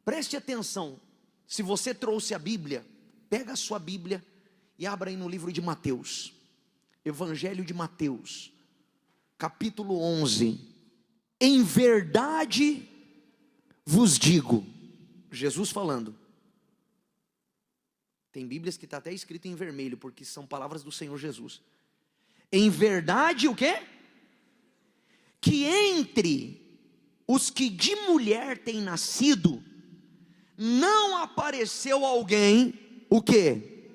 Preste atenção, se você trouxe a Bíblia, pega a sua Bíblia e abra aí no livro de Mateus, Evangelho de Mateus, capítulo 11. Em verdade vos digo, Jesus falando. Tem Bíblias que está até escrito em vermelho, porque são palavras do Senhor Jesus. Em verdade o quê? Que entre os que de mulher têm nascido, não apareceu alguém, o quê?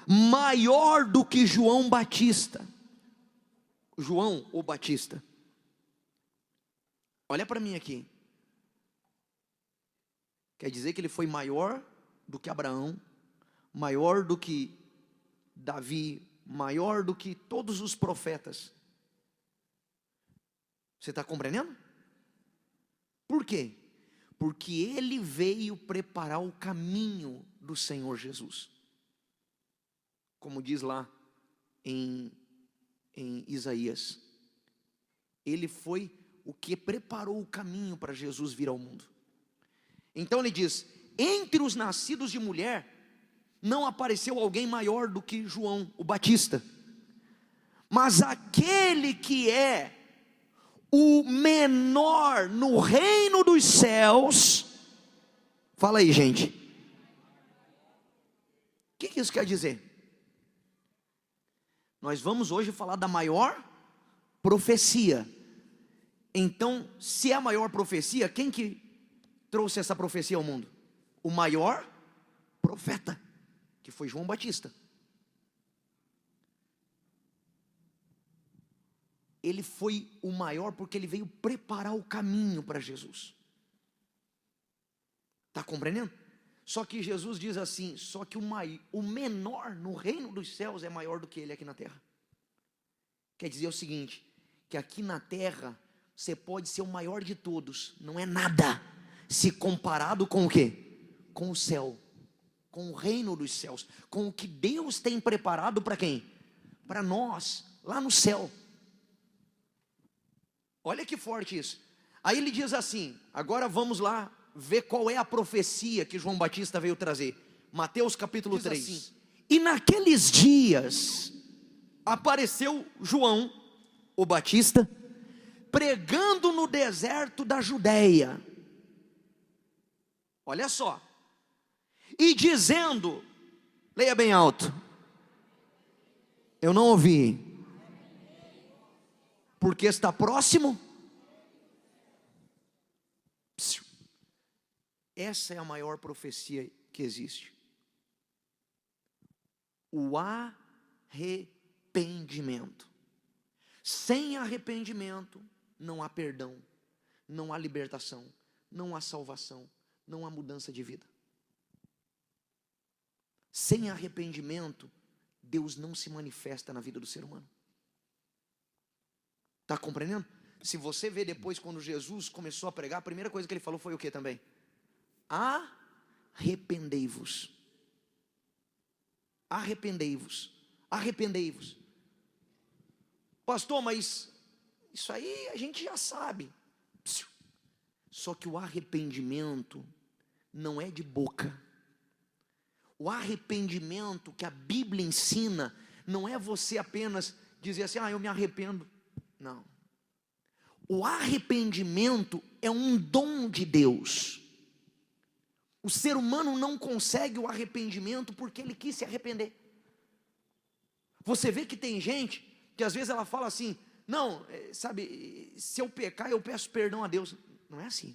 Maior do que João Batista. João ou Batista. Olha para mim aqui. Quer dizer que ele foi maior do que Abraão, maior do que Davi, maior do que todos os profetas. Você está compreendendo? Por quê? Porque ele veio preparar o caminho do Senhor Jesus. Como diz lá em Isaías. Ele foi o que preparou o caminho para Jesus vir ao mundo. Então ele diz, entre os nascidos de mulher, não apareceu alguém maior do que João, o Batista. Mas aquele que é o menor no reino dos céus, fala aí, gente. O que isso quer dizer? Nós vamos hoje falar da maior profecia. Então, se é a maior profecia, quem que trouxe essa profecia ao mundo? O maior profeta, que foi João Batista. Ele foi o maior porque ele veio preparar o caminho para Jesus. Está compreendendo? Só que Jesus diz assim, só que o menor no reino dos céus é maior do que ele aqui na terra. Quer dizer o seguinte, que aqui na terra, você pode ser o maior de todos, não é nada, se comparado com o quê? Com o céu, com o reino dos céus, com o que Deus tem preparado para quem? Para nós, lá no céu. Olha que forte isso. Aí ele diz assim, agora vamos lá ver qual é a profecia que João Batista veio trazer. Mateus capítulo 3. Assim, e naqueles dias apareceu João, o Batista, pregando no deserto da Judeia. Olha só. E dizendo, leia bem alto. Eu não ouvi. Porque está próximo. Essa é a maior profecia que existe. O arrependimento. Sem arrependimento não há perdão, não há libertação, não há salvação, não há mudança de vida. Sem arrependimento, Deus não se manifesta na vida do ser humano. Está compreendendo? Se você vê depois quando Jesus começou a pregar, a primeira coisa que ele falou foi o que também? Arrependei-vos. Arrependei-vos. Arrependei-vos. Pastor, mas isso aí a gente já sabe. Só que o arrependimento não é de boca. O arrependimento que a Bíblia ensina não é você apenas dizer assim, eu me arrependo. Não. O arrependimento é um dom de Deus. O ser humano não consegue o arrependimento porque ele quis se arrepender. Você vê que tem gente que às vezes ela fala assim, não, sabe, se eu pecar eu peço perdão a Deus. Não é assim.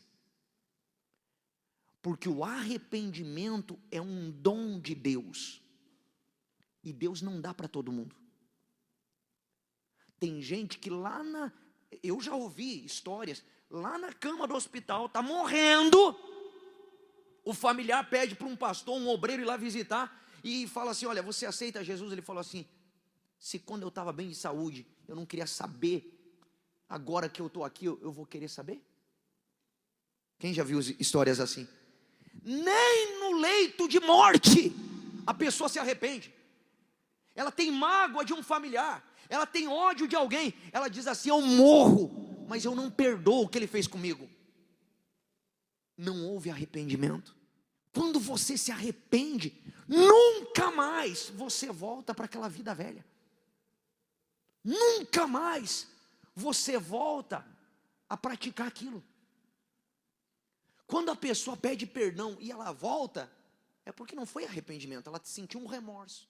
Porque o arrependimento é um dom de Deus. E Deus não dá para todo mundo. Tem gente que eu já ouvi histórias, lá na cama do hospital, está morrendo, o familiar pede para um pastor, um obreiro ir lá visitar, e fala assim, olha, você aceita Jesus? Ele falou assim, se quando eu estava bem de saúde, eu não queria saber, agora que eu estou aqui, eu vou querer saber? Quem já viu histórias assim? Nem no leito de morte, a pessoa se arrepende. Ela tem mágoa de um familiar, ela tem ódio de alguém, ela diz assim, eu morro, mas eu não perdoo o que ele fez comigo. não houve arrependimento. Quando você se arrepende, nunca mais você volta para aquela vida velha. Nunca mais você volta a praticar aquilo. Quando a pessoa pede perdão e ela volta, é porque não foi arrependimento, ela sentiu um remorso.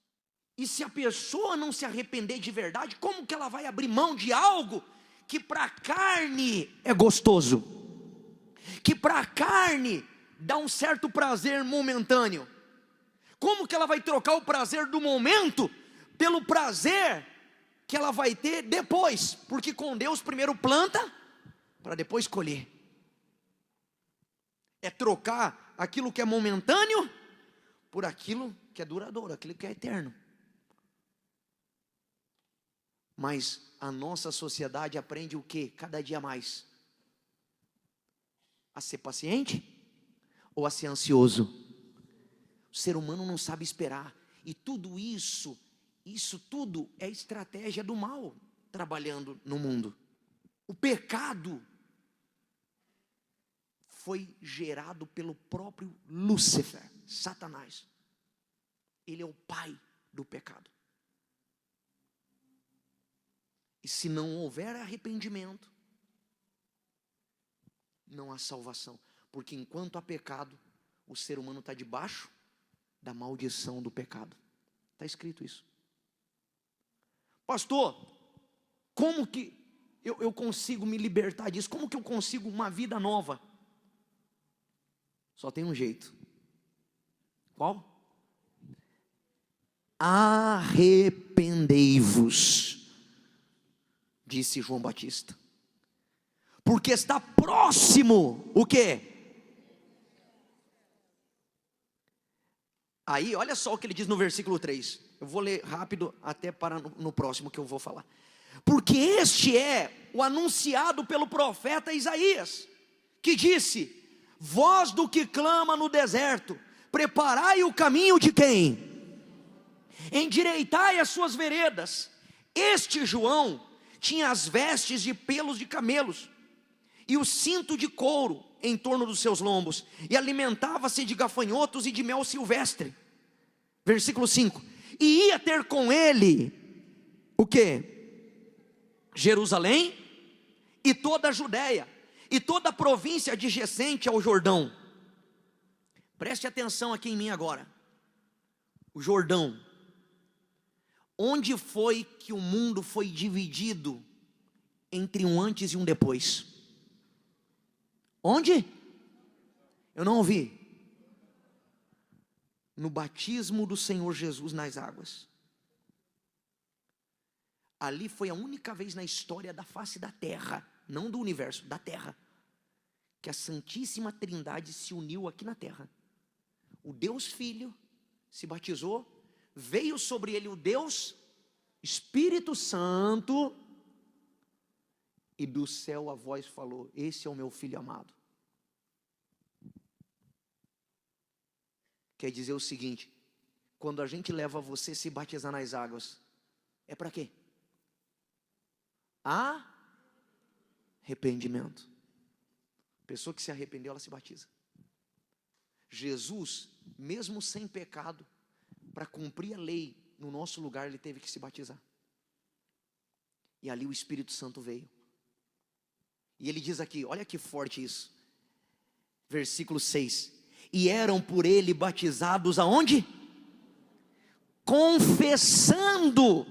E se a pessoa não se arrepender de verdade, como que ela vai abrir mão de algo que para a carne é gostoso? Que para a carne dá um certo prazer momentâneo? Como que ela vai trocar o prazer do momento pelo prazer que ela vai ter depois? Porque com Deus primeiro planta para depois colher. É trocar aquilo que é momentâneo por aquilo que é duradouro, aquilo que é eterno. Mas a nossa sociedade aprende o quê? Cada dia mais a ser paciente ou a ser ansioso. O ser humano não sabe esperar. E tudo isso tudo é estratégia do mal trabalhando no mundo. O pecado foi gerado pelo próprio Lúcifer, Satanás. Ele é o pai do pecado. E se não houver arrependimento, não há salvação. Porque enquanto há pecado, o ser humano está debaixo da maldição do pecado. Está escrito isso. Pastor, como que eu consigo me libertar disso? Como que eu consigo uma vida nova? Só tem um jeito. Qual? Arrependei-vos, disse João Batista, porque está próximo o quê? Aí olha só o que ele diz no versículo 3. Eu vou ler rápido até para no próximo que eu vou falar. Porque este é o anunciado pelo profeta Isaías, que disse: voz do que clama no deserto, preparai o caminho de quem? Endireitai as suas veredas. Este João tinha as vestes de pelos de camelos e o cinto de couro em torno dos seus lombos, e alimentava-se de gafanhotos e de mel silvestre. Versículo 5. E ia ter com ele o quê? Jerusalém e toda a Judéia e toda a província adjacente ao Jordão. Preste atenção aqui em mim agora. O Jordão. Onde foi que o mundo foi dividido entre um antes e um depois? Onde? Eu não ouvi. No batismo do Senhor Jesus nas águas. Ali foi a única vez na história da face da terra, não do universo, da terra, que a Santíssima Trindade se uniu aqui na terra. O Deus Filho se batizou, veio sobre ele o Deus Espírito Santo, e do céu a voz falou: esse é o meu filho amado. Quer dizer o seguinte: quando a gente leva você a se batizar nas águas, é para quê? Arrependimento. A pessoa que se arrependeu, ela se batiza. Jesus, mesmo sem pecado, para cumprir a lei no nosso lugar, ele teve que se batizar. E ali o Espírito Santo veio. E ele diz aqui, olha que forte isso. Versículo 6. E eram por ele batizados aonde? Confessando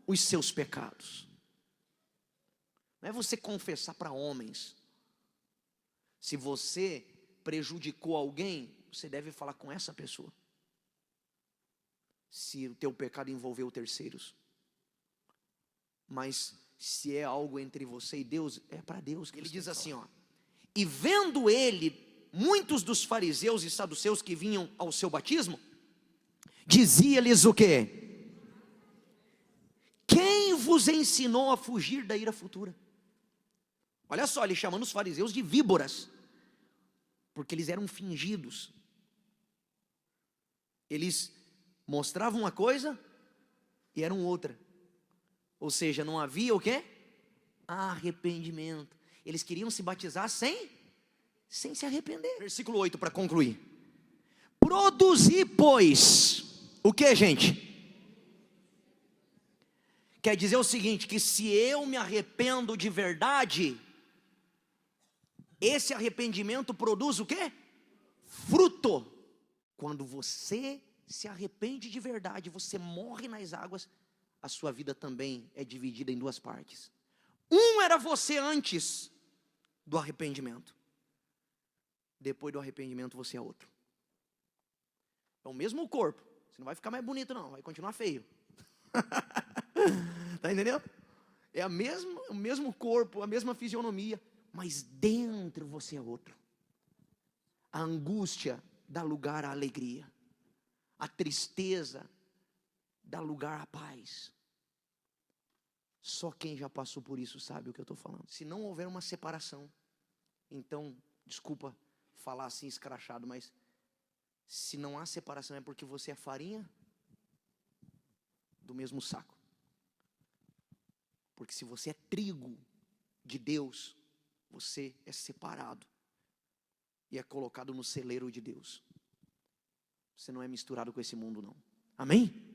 os seus pecados. Não é você confessar para homens. Se você prejudicou alguém, você deve falar com essa pessoa. Se o teu pecado envolveu terceiros. Mas se é algo entre você e Deus, é para Deus. Ele diz assim, ó: e vendo ele muitos dos fariseus e saduceus que vinham ao seu batismo, dizia-lhes o quê? Quem vos ensinou a fugir da ira futura? Olha só, ele chamando os fariseus de víboras, porque eles eram fingidos. Eles mostravam uma coisa e eram outra. Ou seja, não havia o quê? Arrependimento. Eles queriam se batizar sem sem se arrepender. Versículo 8 para concluir. Produzir, pois, o que, gente? Quer dizer o seguinte, que se eu me arrependo de verdade, esse arrependimento produz o quê? Fruto. Quando você se arrepende de verdade, você morre nas águas, a sua vida também é dividida em duas partes. Um era você antes do arrependimento. Depois do arrependimento você é outro. É o mesmo corpo. Você não vai ficar mais bonito não, vai continuar feio. Está entendendo? É o mesmo corpo, a mesma fisionomia, mas dentro você é outro. A angústia dá lugar à alegria. A tristeza dá lugar à paz. Só quem já passou por isso sabe o que eu estou falando. Se não houver uma separação, então, desculpa falar assim escrachado, mas se não há separação é porque você é farinha do mesmo saco. Porque se você é trigo de Deus, você é separado e é colocado no celeiro de Deus. Você não é misturado com esse mundo não. Amém?